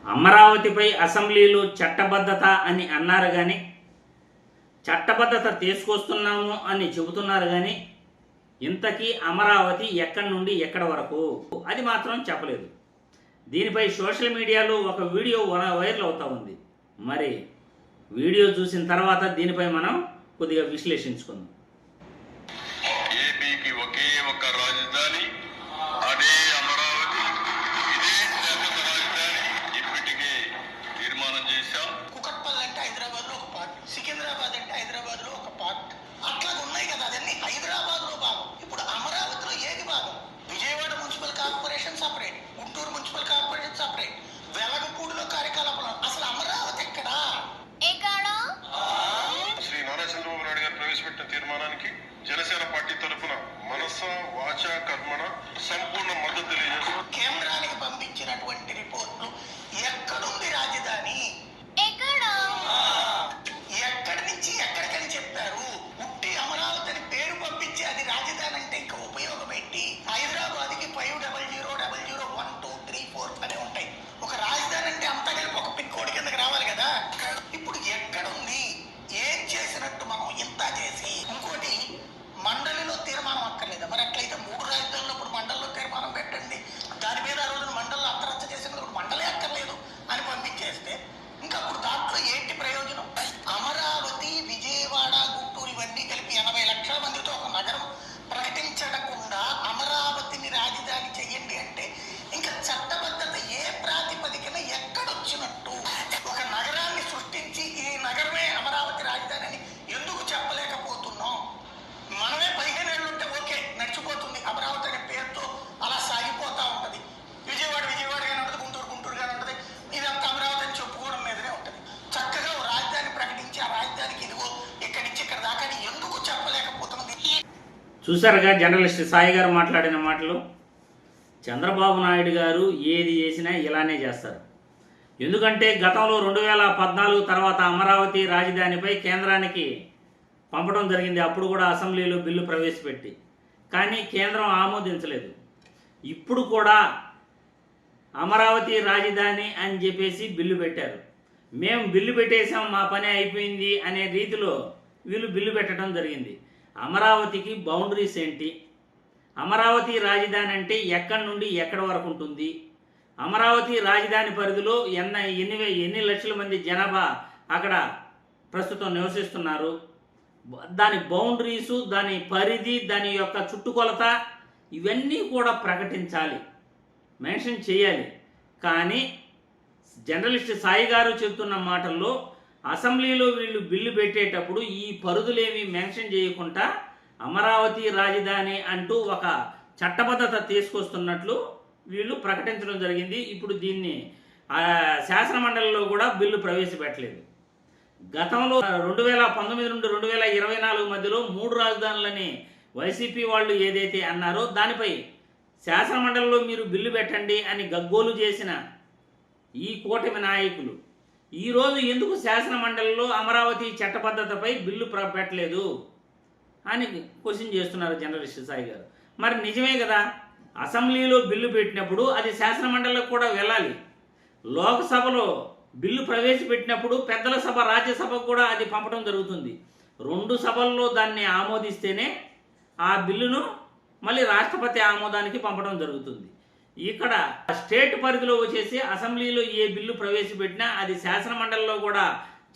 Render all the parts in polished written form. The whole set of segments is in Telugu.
అమరావతిపై అసెంబ్లీలో చట్టబద్ధత అని అన్నారు కానీ చట్టబద్ధత తీసుకొస్తున్నాము అని చెబుతున్నారు కానీ ఇంతకీ అమరావతి ఎక్కడి నుండి ఎక్కడి వరకు అది మాత్రం చెప్పలేదు. దీనిపై సోషల్ మీడియాలో ఒక వీడియో వైరల్ అవుతూ ఉంది. మరి వీడియో చూసిన తర్వాత దీనిపై మనం కొద్దిగా విశ్లేషించుకుందాం. ఏపీకి ఒకే ఒక రాజధాని, అదే అమరావతి. ఇదే శాశ్వత రాజధాని ఇప్పటికే తీర్మానం చేశాం. కుకట్పల్లి అంటే హైదరాబాద్ లో ఒక పార్ట్, సికింద్రాబాద్ అంటే హైదరాబాద్ లో ఒక పార్ట్, అట్లా ఉన్నాయి కదా. అదన్నీ హైదరాబాద్ లో భాగం. ఇప్పుడు అమరావతిలో ఏది భాగం? Vijayawada municipal corporation separate, Guntur municipal corporation separate, వెలగపూడిలో కార్యకలాపాలు. అసలు అమరావతి ఎక్కడా? శ్రీ నారా చంద్రబాబు నాయుడు గారు ప్రవేశపెట్టిన తీర్మానానికి జనసేన పార్టీ తరఫున మనస వాచ కర్మణ సంపూర్ణ మద్దతు తెలియజేస్తాం. కేంద్రానికి పంపించినటువంటి రిపోర్ట్లు ఎక్కడుంది రాజధాని, ఎక్కడి నుంచి ఎక్కడికని చెప్పారు. ఉట్టి అమరావతి అని పేరు పంపించి అది రాజధాని అంటే ఇంకా ఉపయోగం ఏంటి? హైదరాబాద్ కి 5000001234 అనే ఉంటాయి. ఒక రాజధాని అంటే అంతా కలిపి ఒక పిన్ కోడ్ కిందకి రావాలి కదా. ఇప్పుడు ఎక్కడుంది? ఏం చేసినట్టు మనం ఇంత చేసి? ఇంకోటి, మండలిలో తీర్మానం అక్కర్లేదా? మరి అట్లయితే 3 రాజధానులు ఇప్పుడు మండలిలో తీర్మానం పెట్టండి. దాని మీద ఆ రోజున మండలిలో అంతరచ్చ చేసినప్పుడు మండలే అక్కర్లేదు అని పంపించేస్తే ఇంకా అప్పుడు దాంట్లో ఏంటి ప్రయోజనం? అమరావతి, విజయవాడ, గుంటూరు ఇవన్నీ కలిపి 80 లక్షల మందితో ఒక నగరం ప్రకటించకుండా అమరావతిని రాజధాని చెయ్యండి అంటే ఇంకా చట్టబద్ధత ఏ ప్రాతిపదికన ఎక్కడొచ్చినట్టు? ఒక నగరాన్ని సృష్టించి ఈ నగరమే అమరావతి రాజధాని అని ఎందుకు చెప్పలేకపోతున్నాం? మనమే 15 ఏళ్ళు ఉంటే ఓకే, నడిచిపోతుంది. అమరావతి అనే పేరుతో అలా సాగిపోతా ఉంటది. విజయవాడగానే ఉంటుంది, గుంటూరుగానే ఉంటుంది. ఇదంతా అమరావతి అని చెప్పుకోవడం మీదనే ఉంటుంది. చక్కగా ఓ రాజధాని ప్రకటించి ఆ రాజధానికి ఇదిగో ఇక్కడి నుంచి ఇక్కడ దాకా ఎందుకు చెప్పలేకపోతుంది? చూసారుగా జర్నలిస్ట్ సాయి గారు మాట్లాడిన మాటలు. చంద్రబాబు నాయుడు గారు ఏది చేసినా ఇలానే చేస్తారు. ఎందుకంటే గతంలో 2014 తర్వాత అమరావతి రాజధానిపై కేంద్రానికి పంపడం జరిగింది. అప్పుడు కూడా అసెంబ్లీలో బిల్లు ప్రవేశపెట్టి, కానీ కేంద్రం ఆమోదించలేదు. ఇప్పుడు కూడా అమరావతి రాజధాని అని చెప్పేసి బిల్లు పెట్టారు. మేము బిల్లు పెట్టేసాం, మా పని అయిపోయింది అనే రీతిలో వీళ్ళు బిల్లు పెట్టడం జరిగింది. అమరావతికి బౌండరీస్ ఏంటి? అమరావతి రాజధాని అంటే ఎక్కడి నుండి ఎక్కడి వరకు ఉంటుంది? అమరావతి రాజధాని పరిధిలో ఎన్ని లక్షల మంది జనాభా అక్కడ ప్రస్తుతం నివసిస్తున్నారు? దాని బౌండరీసు, దాని పరిధి, దాని యొక్క చుట్టుకొలత ఇవన్నీ కూడా ప్రకటించాలి, మెన్షన్ చేయాలి. కానీ జర్నలిస్ట్ సాయి గారు చెప్తున్న మాటల్లో అసెంబ్లీలో వీళ్ళు బిల్లు పెట్టేటప్పుడు ఈ పరిధులేమి మెన్షన్ చేయకుండా అమరావతి రాజధాని అంటూ ఒక చట్టబద్ధత తీసుకొస్తున్నట్లు వీళ్ళు ప్రకటించడం జరిగింది. ఇప్పుడు దీన్ని శాసనమండలిలో కూడా బిల్లు ప్రవేశపెట్టలేదు. గతంలో 2019 నుండి 2024 మధ్యలో 3 రాజధానులని వైసీపీ వాళ్ళు ఏదైతే అన్నారో దానిపై శాసనమండలిలో మీరు బిల్లు పెట్టండి అని గగ్గోలు చేసిన ఈ కూటమి నాయకులు ఈరోజు ఎందుకు శాసనమండలిలో అమరావతి చట్టబద్ధతపై బిల్లు పెట్టలేదు అని క్వశ్చన్ చేస్తున్నారు జర్నలిస్ట్ సాయి గారు. మరి నిజమే కదా, అసెంబ్లీలో బిల్లు పెట్టినప్పుడు అది శాసనమండలికి కూడా వెళ్ళాలి. లోక్సభలో బిల్లు ప్రవేశపెట్టినప్పుడు పెద్దల సభ, రాజ్యసభకు కూడా అది పంపడం జరుగుతుంది. 2 సభల్లో దాన్ని ఆమోదిస్తేనే ఆ బిల్లును మళ్ళీ రాష్ట్రపతి ఆమోదానికి పంపడం జరుగుతుంది. ఇక్కడ స్టేట్ పరిధిలో వచ్చేసి అసెంబ్లీలో ఏ బిల్లు ప్రవేశపెట్టినా అది శాసనమండలిలో కూడా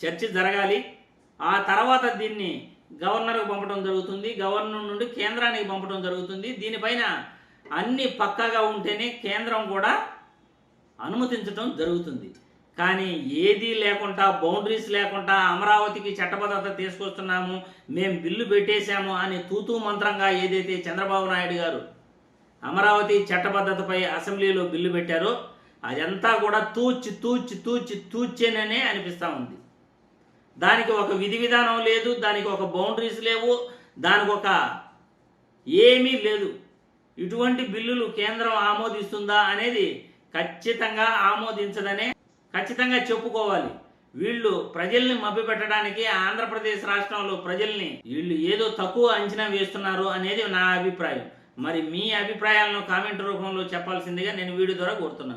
చర్చ జరగాలి. ఆ తర్వాత దీన్ని గవర్నర్కు పంపడం జరుగుతుంది, గవర్నర్ నుండి కేంద్రానికి పంపడం జరుగుతుంది. దీనిపైన అన్ని పక్కాగా ఉంటేనే కేంద్రం కూడా అనుమతించడం జరుగుతుంది. కానీ ఏదీ లేకుండా, బౌండరీస్ లేకుండా అమరావతికి చట్టబద్ధత తీసుకొస్తున్నాము, మేము బిల్లు పెట్టేశాము అని తూతూ మంత్రంగా ఏదైతే చంద్రబాబు నాయుడు గారు అమరావతి చట్టబద్ధతపై అసెంబ్లీలో బిల్లు పెట్టారో అదంతా కూడా తూచేననే అనిపిస్తూ ఉంది. దానికి ఒక విధి విధానం లేదు, దానికి ఒక బౌండరీస్ లేవు, దానికి ఒక ఏమీ లేదు. ఇటువంటి బిల్లులు కేంద్రం ఆమోదిస్తుందా అనేది ఖచ్చితంగా ఆమోదించదనే ఖచ్చితంగా చెప్పుకోవాలి. వీళ్ళు ప్రజల్ని మభ్యపెట్టడానికి ఆంధ్రప్రదేశ్ రాష్ట్రంలో ప్రజల్ని వీళ్ళు ఏదో తక్కువ అంచనా వేస్తున్నారు అనేది నా అభిప్రాయం. మరి మీ అభిప్రాయాలను కామెంట్ రూపంలో చెప్పాల్సిందిగా నేను వీడియో ద్వారా కోరుతున్నాను.